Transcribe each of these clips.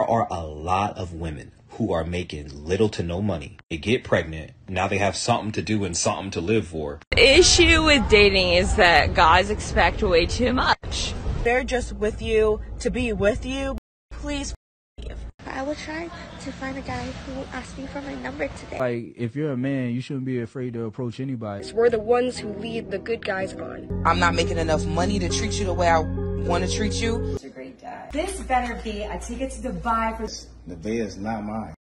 There are a lot of women who are making little to no money. They get pregnant. Now they have something to do and something to live for. The issue with dating is that guys expect way too much. They're just with you to be with you. Please leave. I will try to find a guy who asked me for my number today. Like, if you're a man, you shouldn't be afraid to approach anybody. We're the ones who lead the good guys on. I'm not making enough money to treat you the way I want to treat you. It's a great guy. This better be a ticket to Dubai for... Nevaeh is not mine.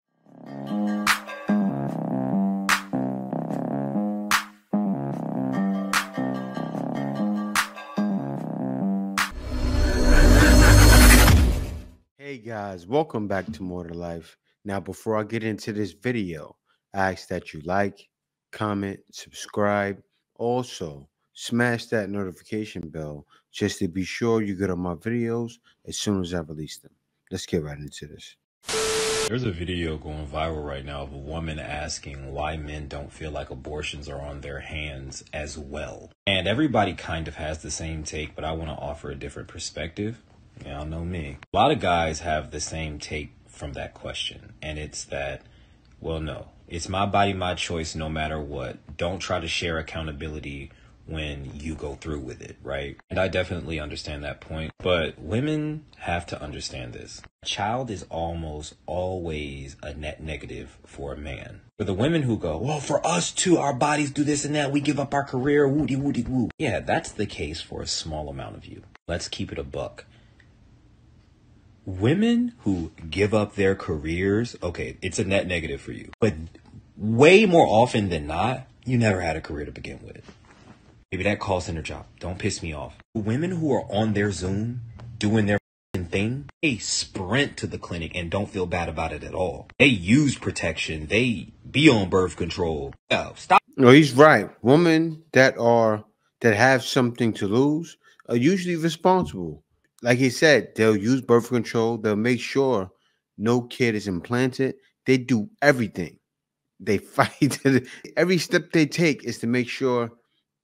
Hey guys, welcome back to More to Life. Now, before I get into this video, I ask that you like, comment, subscribe. Also, smash that notification bell just to be sure you get on my videos as soon as I release them. Let's get right into this. There's a video going viral right now of a woman asking why men don't feel like abortions are on their hands as well. And everybody kind of has the same take, but I want to offer a different perspective. Y'all know me. A lot of guys have the same take from that question, and it's that, well, no, it's my body, my choice, no matter what. Don't try to share accountability when you go through with it, right? And I definitely understand that point, but women have to understand this. A child is almost always a net negative for a man. For the women who go, well, for us too, our bodies do this and that, we give up our career, woody woody woo. Yeah, that's the case for a small amount of you. Let's keep it a buck. Women who give up their careers, okay, it's a net negative for you. But way more often than not, you never had a career to begin with. Maybe that call center job. Don't piss me off. Women who are on their Zoom doing their thing, they sprint to the clinic and don't feel bad about it at all. They use protection. They be on birth control. Oh, stop. No, he's right. Women that have something to lose are usually responsible. Like he said, they'll use birth control. They'll make sure no kid is implanted. They do everything. They fight. Every step they take is to make sure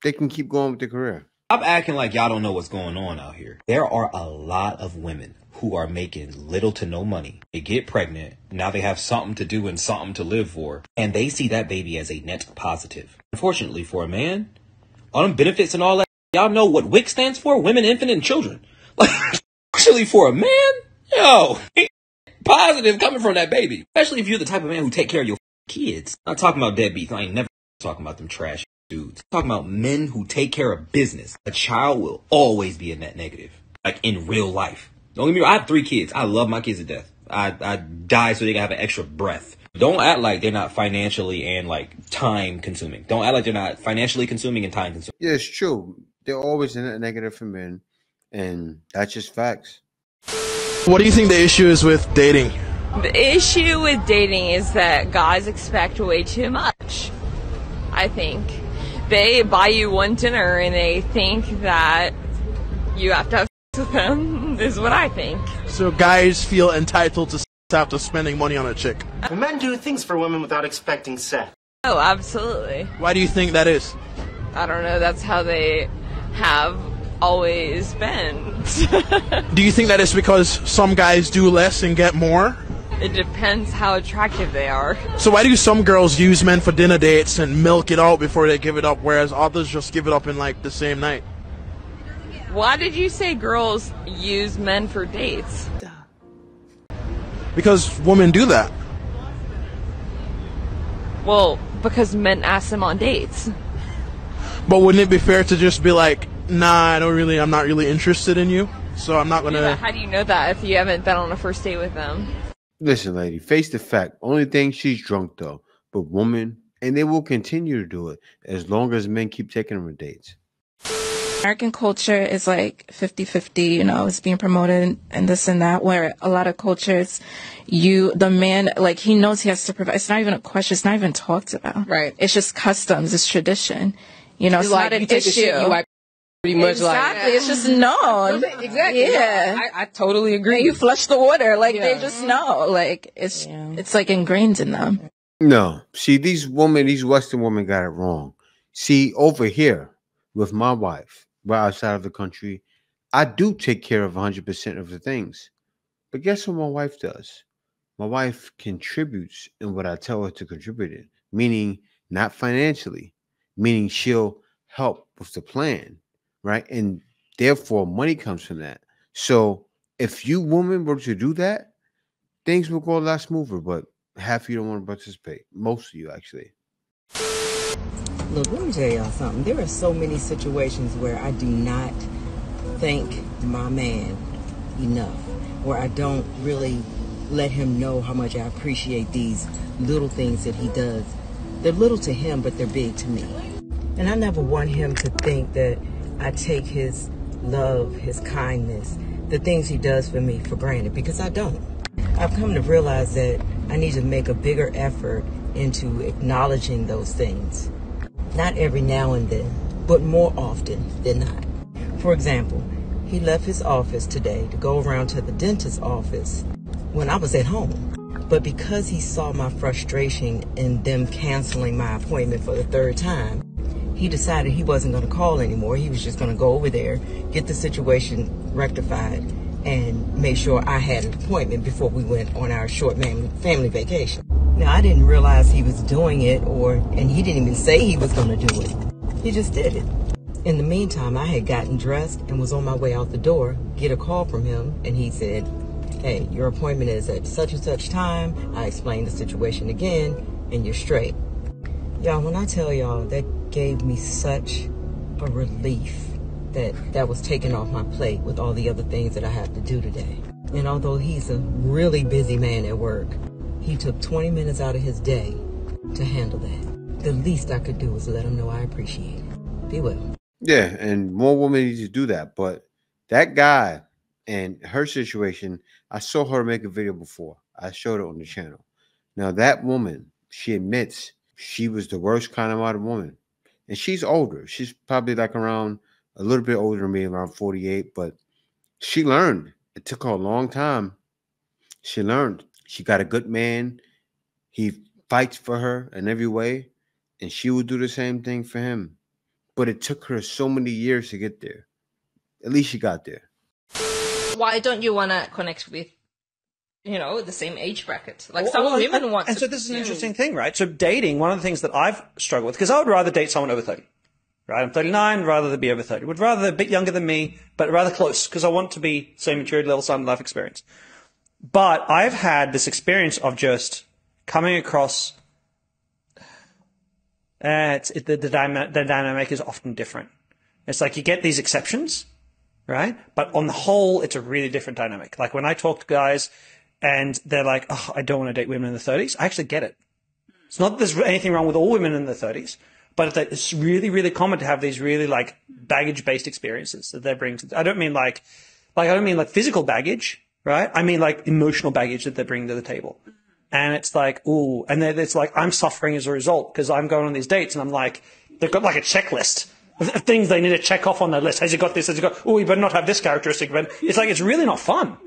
they can keep going with their career. Stop acting like y'all don't know what's going on out here. There are a lot of women who are making little to no money. They get pregnant. Now they have something to do and something to live for. And they see that baby as a net positive. Unfortunately for a man, all them benefits and all that, y'all know what WIC stands for? Women, infant, and children. Like, actually for a man, yo, positive coming from that baby. Especially if you're the type of man who take care of your kids. I'm not talking about deadbeats. I ain't never talking about them trash dudes. I'm talking about men who take care of business. A child will always be a net negative. Like in real life. Don't get me wrong, I have 3 kids. I love my kids to death. I die so they can have an extra breath. Don't act like they're not financially and like time consuming. Don't act like they're not financially consuming and time consuming. Yeah, it's true. They're always a net negative for men. And that's just facts. What do you think the issue is with dating? The issue with dating is that guys expect way too much. I think they buy you one dinner and they think that you have to have sex with them, is what I think. So guys feel entitled to after spending money on a chick. Well, men do things for women without expecting sex. Oh, absolutely. Why do you think that is? I don't know. That's how they have always been. Do you think that is because some guys do less and get more? It depends how attractive they are. So why do some girls use men for dinner dates and milk it out before they give it up, whereas others just give it up in like the same night? Why did you say girls use men for dates? Because women do that. Well, because men ask them on dates. But wouldn't it be fair to just be like, nah, I'm not really interested in you, so I'm not gonna... Yeah, how do you know that if you haven't been on a first date with them? Listen, lady, face the fact. Only thing, she's drunk though. But women, and they will continue to do it as long as men keep taking them on dates. American culture is like 50-50, you know, it's being promoted and this and that, where a lot of cultures, the man, like, he knows he has to provide. It's not even a question. It's not even talked about. Right. It's just customs. It's tradition. You know, it's like, not an issue. Pretty much exactly. It's just known. Exactly. Yeah. I totally agree. And you flush the water. Like, they just know. Like, it's like ingrained in them. No. See, these Western women got it wrong. See, over here with my wife, right outside of the country, I do take care of 100% of the things. But guess what my wife does? My wife contributes in what I tell her to contribute in, meaning not financially, meaning she'll help with the plan, right? And therefore, money comes from that. So if you women were to do that, things will go a lot smoother, but half of you don't want to participate. Most of you, actually. Look, let me tell y'all something. There are so many situations where I do not thank my man enough, where I don't really let him know how much I appreciate these little things that he does. They're little to him, but they're big to me. And I never want him to think that I take his love, his kindness, the things he does for me for granted, because I don't. I've come to realize that I need to make a bigger effort into acknowledging those things. Not every now and then, but more often than not. For example, he left his office today to go around to the dentist's office when I was at home. But because he saw my frustration in them canceling my appointment for the third time, he decided he wasn't going to call anymore. He was just going to go over there, get the situation rectified, and make sure I had an appointment before we went on our short family vacation. Now, I didn't realize he was doing it, and he didn't even say he was going to do it. He just did it. In the meantime, I had gotten dressed and was on my way out the door, get a call from him, and he said, "Hey, your appointment is at such and such time." I explained the situation again, and you're straight. Y'all, when I tell y'all, that gave me such a relief that was taken off my plate with all the other things that I have to do today. And although he's a really busy man at work, he took 20 minutes out of his day to handle that. The least I could do was let him know I appreciate it. Be well. Yeah, and more women need to do that. But that guy and her situation, I saw her make a video before. I showed it on the channel. Now, that woman, she admits she was the worst kind of modern woman. And she's older. She's probably like around a little bit older than me, around 48. But she learned. It took her a long time. She learned. She got a good man. He fights for her in every way. And she will do the same thing for him. But it took her so many years to get there. At least she got there. Why don't you want to connect with, the same age bracket? Like some women want to. And so this is an interesting thing, right? So dating, one of the things that I've struggled with, because I would rather date someone over 30, right? I'm 39, rather than be over 30. Would rather a bit younger than me, but rather close, because I want to be same maturity level, same life experience. But I've had this experience of just coming across, the dynamic is often different. It's like you get these exceptions, right? But on the whole, it's a really different dynamic. Like when I talk to guys and they're like, "Oh, I don't want to date women in the 30s," I actually get it. It's not that there's anything wrong with all women in the 30s, but it's really, really common to have these really like baggage-based experiences that they bring to. I don't mean like I don't mean like physical baggage, right? I mean like emotional baggage that they bring to the table. And it's like, ooh, and then it's like I'm suffering as a result because I'm going on these dates and I'm like, they've got like a checklist of things they need to check off on their list. Has you got this? Has you got? Oh, you better not have this characteristic. But it's like it's really not fun.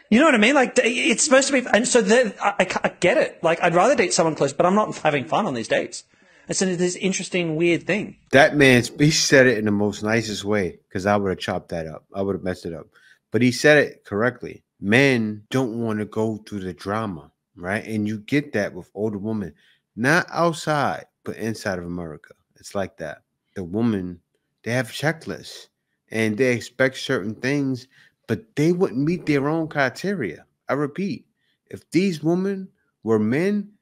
You know what I mean? Like it's supposed to be. And so I get it. Like I'd rather date someone close, but I'm not having fun on these dates. And so this interesting, weird thing. That man, he said it in the most nicest way because I would have chopped that up. I would have messed it up. But he said it correctly. Men don't want to go through the drama, right? And you get that with older women, not outside, but inside of America. It's like that. The woman, they have checklists and they expect certain things, but they wouldn't meet their own criteria. I repeat, if these women were men,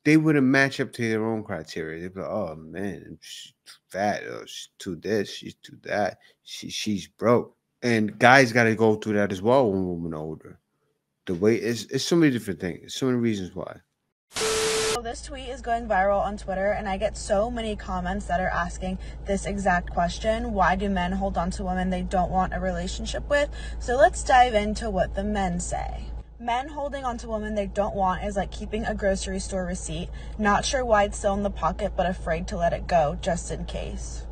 they wouldn't match up to their own criteria. They'd be like, "Oh man, she's too fat, or she's too this, she's too that, she's broke." And guys got to go through that as well when women are older. The way it's so many different things, so many reasons why. So this tweet is going viral on Twitter, and I get so many comments that are asking this exact question: why do men hold on to women they don't want a relationship with? So let's dive into what the men say. Men holding on to women they don't want is like keeping a grocery store receipt, not sure why it's still in the pocket but afraid to let it go just in case.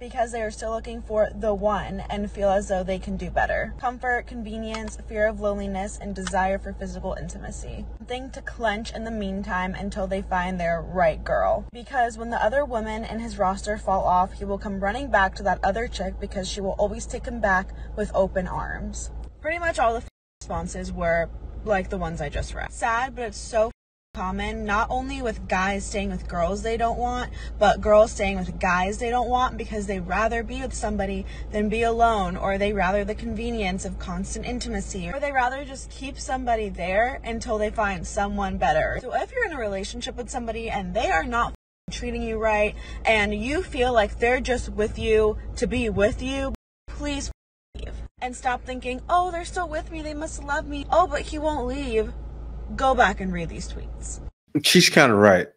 Because they are still looking for the one and feel as though they can do better. Comfort, convenience, fear of loneliness, and desire for physical intimacy. Something to clench in the meantime until they find their right girl. Because when the other women in his roster fall off, he will come running back to that other chick because she will always take him back with open arms. Pretty much all the responses were like the ones I just read. Sad, but it's so common, not only with guys staying with girls they don't want, but girls staying with guys they don't want because they rather be with somebody than be alone, or they rather the convenience of constant intimacy, or they rather just keep somebody there until they find someone better. So if you're in a relationship with somebody and they are not treating you right and you feel like they're just with you to be with you, please leave. And stop thinking, oh, they're still with me, they must love me, oh, but he won't leave. Go back and read these tweets. She's kind of right.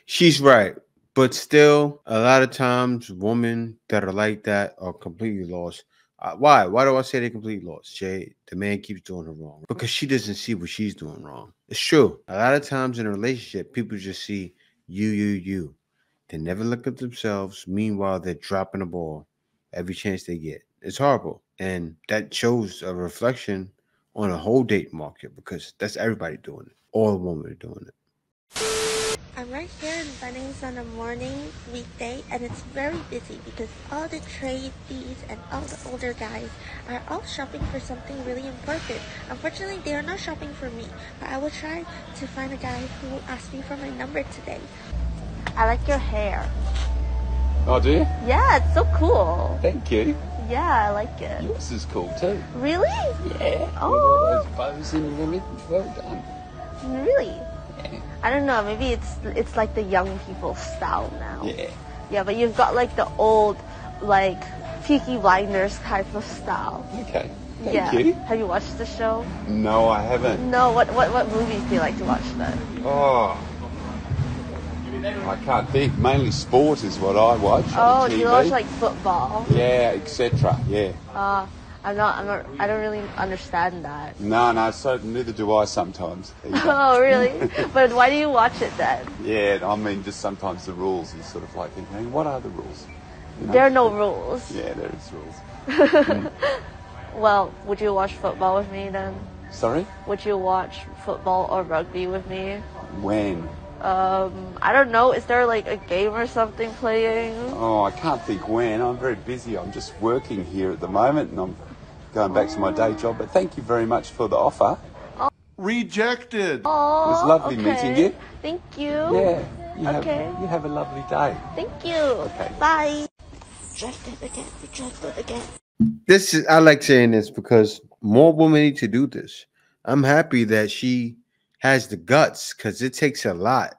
She's right. But still, a lot of times, women that are like that are completely lost. Why? Why do I say they're completely lost, Jay? The man keeps doing her wrong. Because she doesn't see what she's doing wrong. It's true. A lot of times in a relationship, people just see you. They never look at themselves. Meanwhile, they're dropping the ball every chance they get. It's horrible. And that shows a reflection on a whole date market, because that's everybody doing it. All women are doing it. I'm right here in Bunnings on a morning weekday, and it's very busy because all the trade fees and all the older guys are all shopping for something really important. Unfortunately, they are not shopping for me, but I will try to find a guy who will ask me for my number today. I like your hair. Oh, do you? Yeah, it's so cool. Thank you. Yeah, I like it. Yours is cool too. Really? Yeah. Oh. All those bows in and everything. Well done. Really? Yeah. I don't know. Maybe it's like the young people style now. Yeah. Yeah, but you've got like the old, like Peaky Blinders type of style. Okay. Thank you. Have you watched the show? No, I haven't. No. What movies do you like to watch then? Oh. I can't think. Mainly sport is what I watch. Oh, on TV. do you watch like football? Yeah, etc. Yeah. I don't really understand that. No, so neither do I sometimes. Oh, really? But why do you watch it then? Yeah, I mean, just sometimes the rules, you sort of like thinking, what are the rules? You know? There are no rules. Yeah, there is rules. Well, would you watch football with me then? Sorry? Would you watch football or rugby with me? When? I don't know. Is there like a game or something playing? Oh, I can't think when. I'm very busy. I'm just working here at the moment, and I'm going back to my day job. But thank you very much for the offer. Oh. Rejected. Oh, it was lovely meeting you. Thank you. Yeah. You have a lovely day. Thank you. Okay. Bye. Rejected again. I like saying this because more women need to do this. I'm happy that she has the guts, because it takes a lot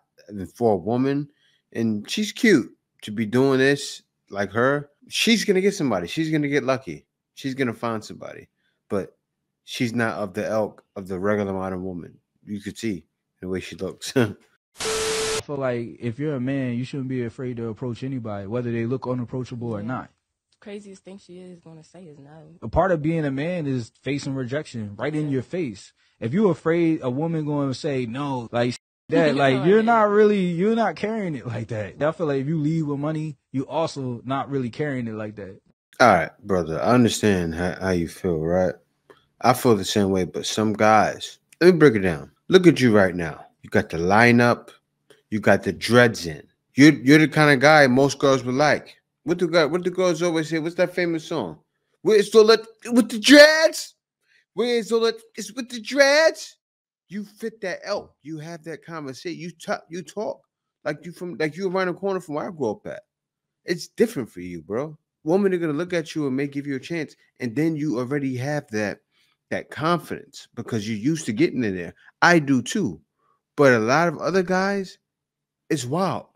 for a woman, and she's cute to be doing this like her. She's gonna get somebody. She's gonna get lucky. She's gonna find somebody, but she's not of the ilk of the regular modern woman. You could see the way she looks. I feel like if you're a man, you shouldn't be afraid to approach anybody, whether they look unapproachable or not. Craziest thing she is going to say is no. A part of being a man is facing rejection right in your face. If you're afraid a woman going to say no, like that, like you're not carrying it like that. I feel like if you leave with money, you also not really carrying it like that. All right, brother. I understand how you feel, right? I feel the same way, but some guys, let me break it down. Look at you right now. You got the lineup. You got the dreads in. You're the kind of guy most girls would like. What the girls always say? What's that famous song? Where's all that with the dreads? Where's all that? It's with the dreads. You fit that elk. You have that conversation. You talk like you around the corner from where I grew up at. It's different for you, bro. Women are gonna look at you and may give you a chance, and then you already have that confidence because you're used to getting in there. I do too, but a lot of other guys, it's wild.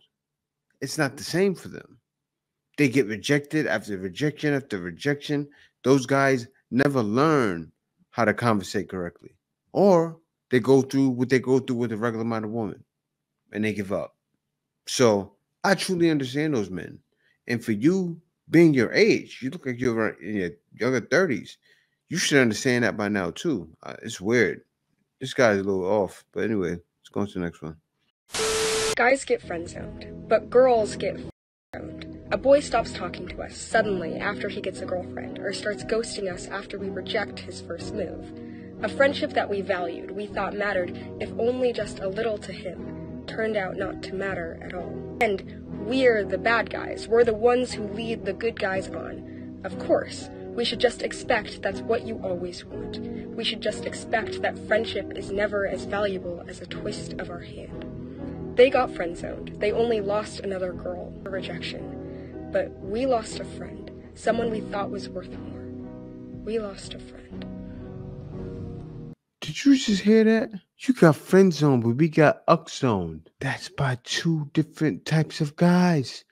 It's not the same for them. They get rejected after rejection after rejection. Those guys never learn how to conversate correctly, or they go through what they go through with a regular minded woman, and they give up. So I truly understand those men. And for you being your age, you look like you're in your younger 30s. You should understand that by now too. It's weird. This guy's a little off, but anyway, let's go on to the next one. Guys get friend-zoned, but girls get friend-zoned. A boy stops talking to us suddenly after he gets a girlfriend, or starts ghosting us after we reject his first move. A friendship that we valued, we thought mattered, if only just a little to him, turned out not to matter at all. And we're the bad guys. We're the ones who lead the good guys on. Of course, We should just expect that's what you always want. We should just expect that friendship is never as valuable as a twist of our hand. They got friend-zoned. They only lost another girl for rejection. But we lost a friend, someone we thought was worth more. We lost a friend. Did you just hear that? You got friend zoned, but we got uck zoned. That's by two different types of guys.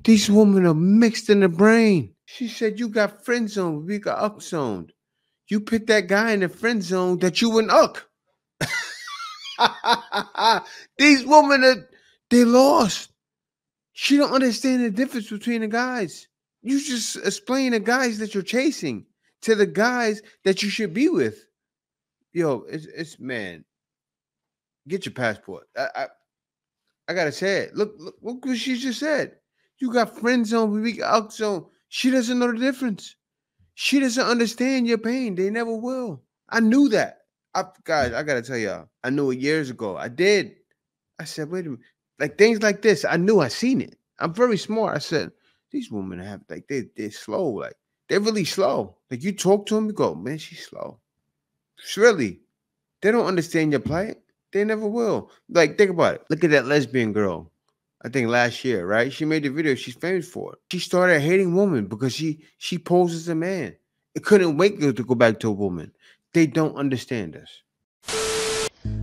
These women are mixed in the brain. She said you got friend zoned, but we got uck zoned. You picked that guy in the friend zone that you went uck. These women they lost. She don't understand the difference between the guys. You just explain the guys that you're chasing to the guys that you should be with. Yo, it's man. Get your passport. I gotta say it. Look what she just said. You got friend zone, we got out zone. She doesn't know the difference. She doesn't understand your pain. They never will. I knew that. Guys, I gotta tell y'all. I knew it years ago. I did. I said, wait a minute. Like things like this, I knew I seen it. I'm very smart. I said, these women have like they're slow. Like they're really slow. Like you talk to them, you go, man, she's slow. Really, they don't understand your plight. They never will. Like, think about it. Look at that lesbian girl. I think last year, right? She made the video. She's famous for it. She started hating women because she posed as a man. It couldn't wait to go back to a woman. They don't understand us.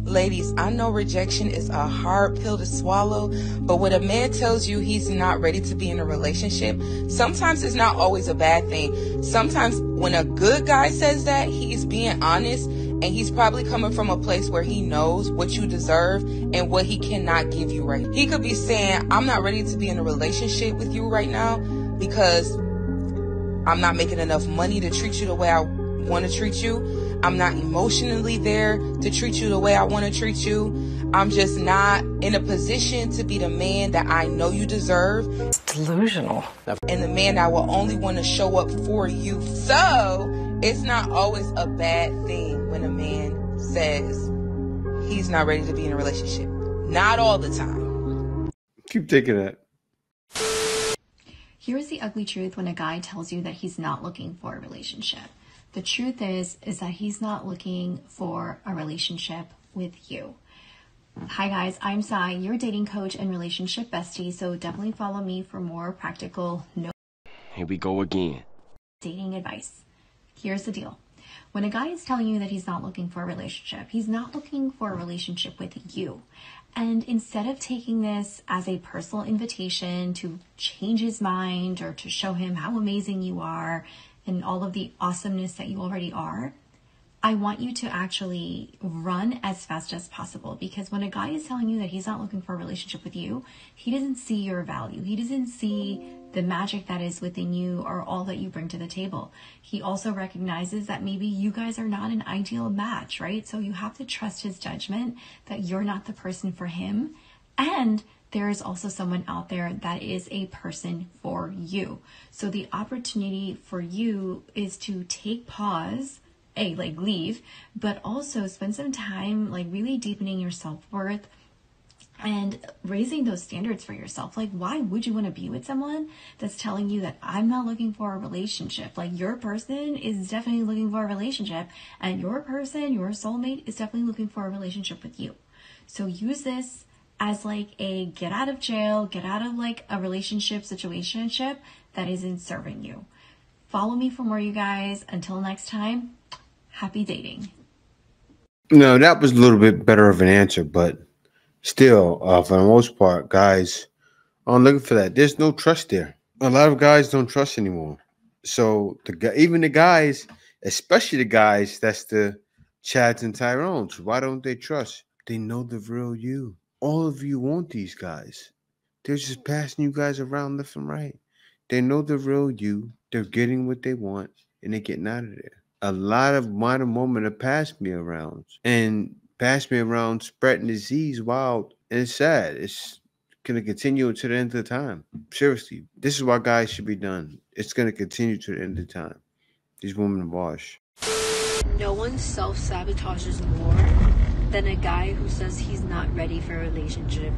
Ladies, I know rejection is a hard pill to swallow, but when a man tells you he's not ready to be in a relationship, sometimes it's not always a bad thing. Sometimes when a good guy says that, he's being honest, and he's probably coming from a place where he knows what you deserve and what he cannot give you right. He could be saying, I'm not ready to be in a relationship with you right now because I'm not making enough money to treat you the way I want to treat you. I'm not emotionally there to treat you the way I want to treat you. I'm just not in a position to be the man that I know you deserve. It's delusional. And the man that will only want to show up for you. So it's not always a bad thing when a man says he's not ready to be in a relationship. Not all the time. Keep taking that. Here's the ugly truth when a guy tells you that he's not looking for a relationship. The truth is that he's not looking for a relationship with you. Hi guys, I'm Sai, your dating coach and relationship bestie, so definitely follow me for more practical, Here we go again. Dating advice. Here's the deal. When a guy is telling you that he's not looking for a relationship, he's not looking for a relationship with you. And instead of taking this as a personal invitation to change his mind or to show him how amazing you are and all of the awesomeness that you already are, I want you to actually run as fast as possible, because when a guy is telling you that he's not looking for a relationship with you, he doesn't see your value. He doesn't see the magic that is within you or all that you bring to the table. He also recognizes that maybe you guys are not an ideal match, right? So you have to trust his judgment that you're not the person for him. And there is also someone out there that is a person for you. So the opportunity for you is to take pause, leave, but also spend some time really deepening your self-worth and raising those standards for yourself. Like, why would you want to be with someone that's telling you that I'm not looking for a relationship? Like, your person is definitely looking for a relationship, and your person, your soulmate, is definitely looking for a relationship with you. So use this as a get out of jail, get out of a relationship situationship that isn't serving you. Follow me for more, you guys. Until next time, happy dating. No, that was a little bit better of an answer, but still, for the most part, guys aren't looking for that. There's no trust there. A lot of guys don't trust anymore. So even the guys, especially the guys that's the Chads and Tyrones, why don't they trust? They know the real you. All of you want these guys. They're just passing you guys around left and right. They know the real you. They're getting what they want, and they're getting out of there. A lot of modern women have passed me around, and passed me around spreading disease wild, and it's sad. It's going to continue until the end of the time. Seriously, this is why guys should be done. It's going to continue to the end of the time. These women wash. No one self-sabotages more than a guy who says he's not ready for a relationship.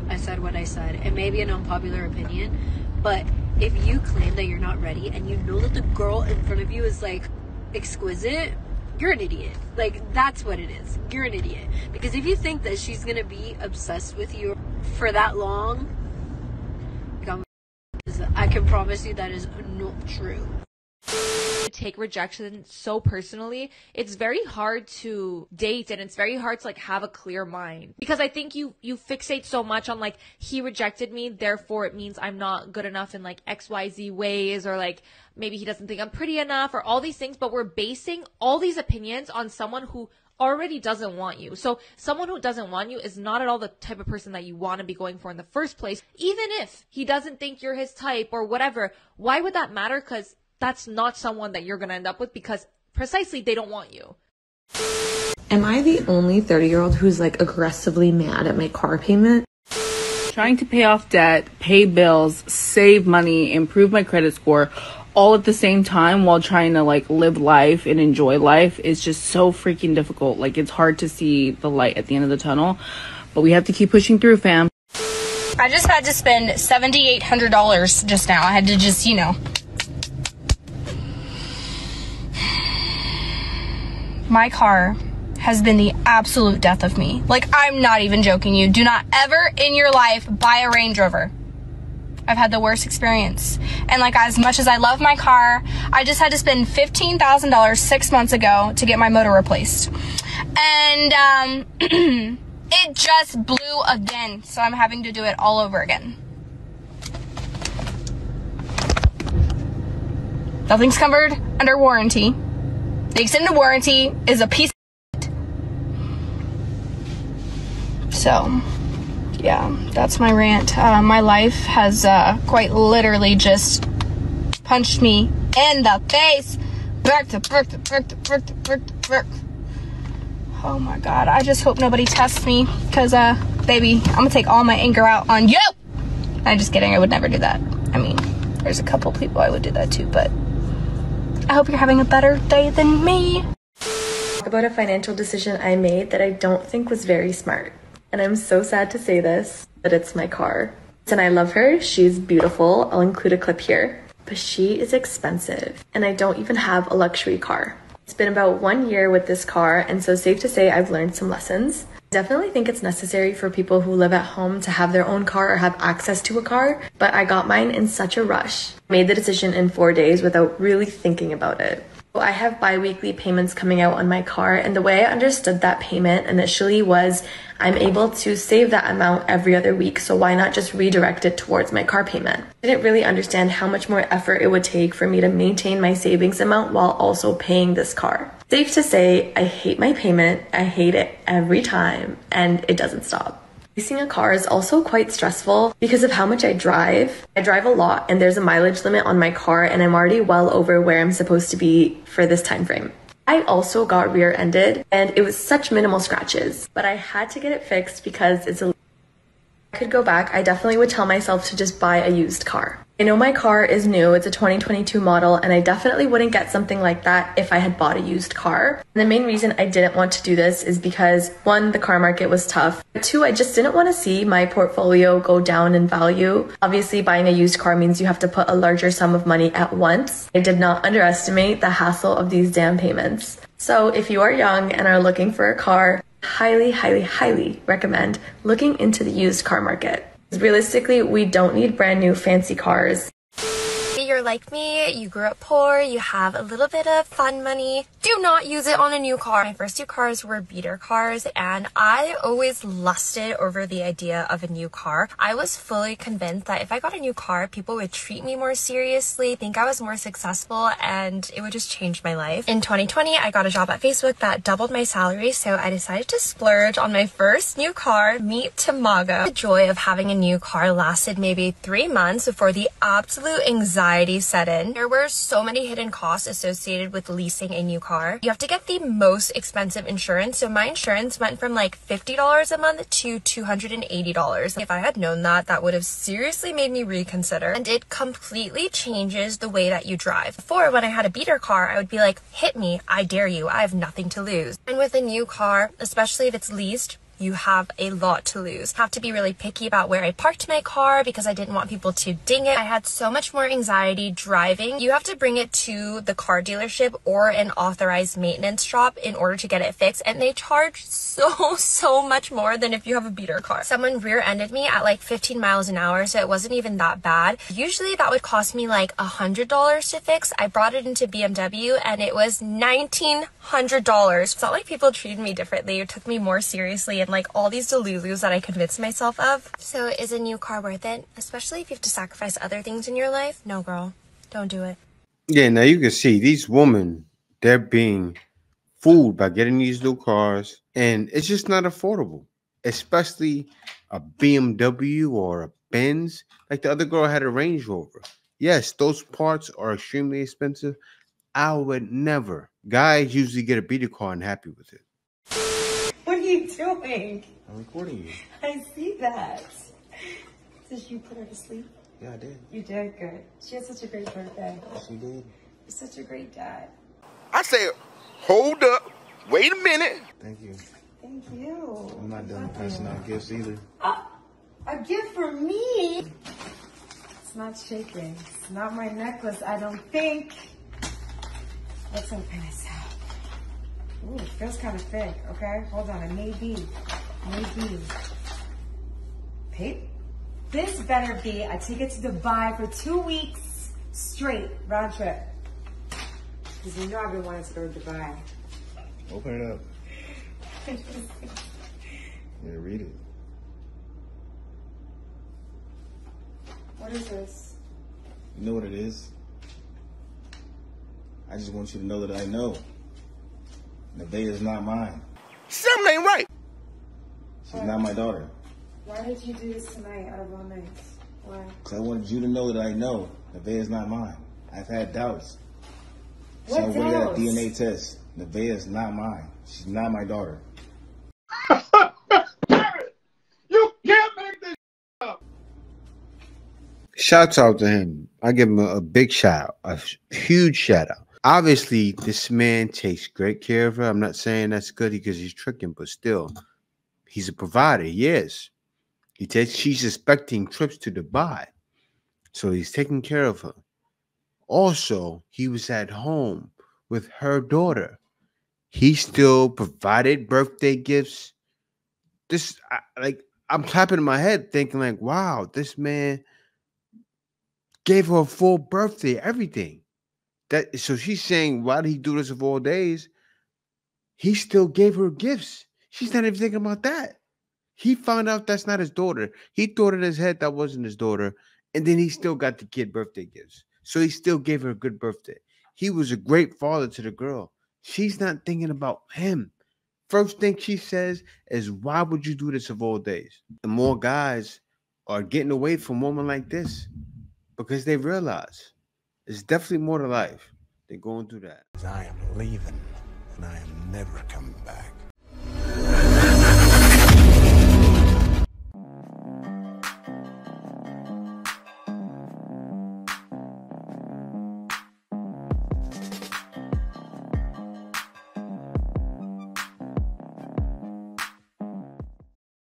I said what I said. It may be an unpopular opinion, But if you claim that you're not ready and you know that the girl in front of you is like exquisite, you're an idiot. Like, that's what it is. You're an idiot. Because if you think that she's gonna be obsessed with you for that long, I can promise you that is not true. Take rejection so personally, it's very hard to date, and it's very hard to like have a clear mind, because I think you fixate so much on like, he rejected me, therefore it means I'm not good enough in like XYZ ways, or like maybe he doesn't think I'm pretty enough, or all these things. But we're basing all these opinions on someone who already doesn't want you. So someone who doesn't want you is not at all the type of person that you want to be going for in the first place. Even if he doesn't think you're his type or whatever, why would that matter? Because that's not someone that you're going to end up with, because precisely they don't want you. Am I the only 30-year-old who's like aggressively mad at my car payment? Trying to pay off debt, pay bills, save money, improve my credit score, all at the same time while trying to like live life and enjoy life is just so freaking difficult. Like, it's hard to see the light at the end of the tunnel, but we have to keep pushing through, fam. I just had to spend $7,800 just now. I had to just, you know. My car has been the absolute death of me. Like, I'm not even joking you. Do not ever in your life buy a Range Rover. I've had the worst experience. And like, as much as I love my car, I just had to spend $15,000 6 months ago to get my motor replaced. And it just blew again. So I'm having to do it all over again. Nothing's covered under warranty. The extended warranty is a piece of shit. So, yeah, that's my rant. My life has quite literally just punched me in the face. Oh my god, I just hope nobody tests me, because, baby, I'm gonna take all my anger out on you! I'm just kidding, I would never do that. I mean, there's a couple people I would do that to, but I hope you're having a better day than me. About a financial decision I made that I don't think was very smart. And I'm so sad to say this, but it's my car. And I love her. She's beautiful. I'll include a clip here. But she is expensive. And I don't even have a luxury car. It's been about 1 year with this car, and so safe to say I've learned some lessons. Definitely think it's necessary for people who live at home to have their own car or have access to a car, but I got mine in such a rush. Made the decision in 4 days without really thinking about it. I have bi-weekly payments coming out on my car, and the way I understood that payment initially was I'm able to save that amount every other week, so why not just redirect it towards my car payment? I didn't really understand how much more effort it would take for me to maintain my savings amount while also paying this car. Safe to say, I hate my payment, I hate it every time, and it doesn't stop. Leasing a car is also quite stressful because of how much I drive. I drive a lot, and there's a mileage limit on my car, and I'm already well over where I'm supposed to be for this time frame. I also got rear-ended, and it was such minimal scratches, but I had to get it fixed because it's illegal. If I could go back, I definitely would tell myself to just buy a used car. I know my car is new, it's a 2022 model, and I definitely wouldn't get something like that if I had bought a used car. And the main reason I didn't want to do this is because, one, the car market was tough. Two, I just didn't want to see my portfolio go down in value. Obviously, buying a used car means you have to put a larger sum of money at once. I did not underestimate the hassle of these damn payments. So if you are young and are looking for a car, highly, highly, highly recommend looking into the used car market. Realistically, we don't need brand new fancy cars. You're like me, you grew up poor, you have a little bit of fun money. Do not use it on a new car. My first two cars were beater cars, and I always lusted over the idea of a new car. I was fully convinced that if I got a new car, people would treat me more seriously, think I was more successful, and it would just change my life. In 2020, I got a job at Facebook that doubled my salary, so I decided to splurge on my first new car, meet Tamago. The joy of having a new car lasted maybe 3 months before the absolute anxiety set in. There were so many hidden costs associated with leasing a new car. You have to get the most expensive insurance, so my insurance went from like $50 a month to $280. If I had known that, that would have seriously made me reconsider, and it completely changes the way that you drive. Before, when I had a beater car, I would be like, hit me, I dare you, I have nothing to lose. And with a new car, especially if it's leased, you have a lot to lose. I have to be really picky about where I parked my car because I didn't want people to ding it. I had so much more anxiety driving. You have to bring it to the car dealership or an authorized maintenance shop in order to get it fixed, and they charge so much more than if you have a beater car. Someone rear-ended me at like 15 miles an hour, so it wasn't even that bad. Usually that would cost me like $100 to fix. I brought it into BMW and it was $1,900. It's not like people treated me differently or took me more seriously and like all these delulus that I convinced myself of. So is a new car worth it? Especially if you have to sacrifice other things in your life? No, girl. Don't do it. Yeah, now you can see these women, they're being fooled by getting these new cars, and it's just not affordable, especially a BMW or a Benz. Like the other girl had a Range Rover. Yes, those parts are extremely expensive. I would never. Guys usually get a beater car and happy with it. What are you doing? I'm recording you. I see that. Did you put her to sleep? Yeah, I did. You did? Good. She had such a great birthday. She did. You're such a great dad. I said, hold up. Wait a minute. Thank you. Thank you. I'm not done passing out gifts either. A gift for me? It's not shaking. It's not my necklace, I don't think. Let's open this up. Ooh, it feels kind of thick, okay? Hold on, it may be. Hey, this better be a ticket to Dubai for 2 weeks straight, round trip. Because you know I've been wanting to go to Dubai. Open it up. Yeah, read it. What is this? You know what it is? I just want you to know that I know. Nevaeh is not mine. Something ain't right. She's not my daughter. Why did you do this tonight out of all nights? Why? Because I wanted you to know that I know Nevaeh is not mine. I've had doubts. So What I went doubts? that DNA test. Nevaeh is not mine. She's not my daughter. You can't make this up. Shouts out to him. I give him a big shout out, a huge shout out. Obviously, this man takes great care of her. I'm not saying that's good because he's tricking, but still, he's a provider. He is. She's expecting trips to Dubai, so he's taking care of her. Also, he was at home with her daughter. He still provided birthday gifts. I'm clapping in my head thinking like, wow, this man gave her a full birthday, everything. So she's saying, why did he do this of all days? He still gave her gifts. She's not even thinking about that. He found out that's not his daughter. He thought in his head that wasn't his daughter. And then he still got the kid birthday gifts. So he still gave her a good birthday. He was a great father to the girl. She's not thinking about him. First thing she says is, why would you do this of all days? And more guys are getting away from women like this because they realize there's definitely more to life than going through that. I am leaving, and I am never coming back.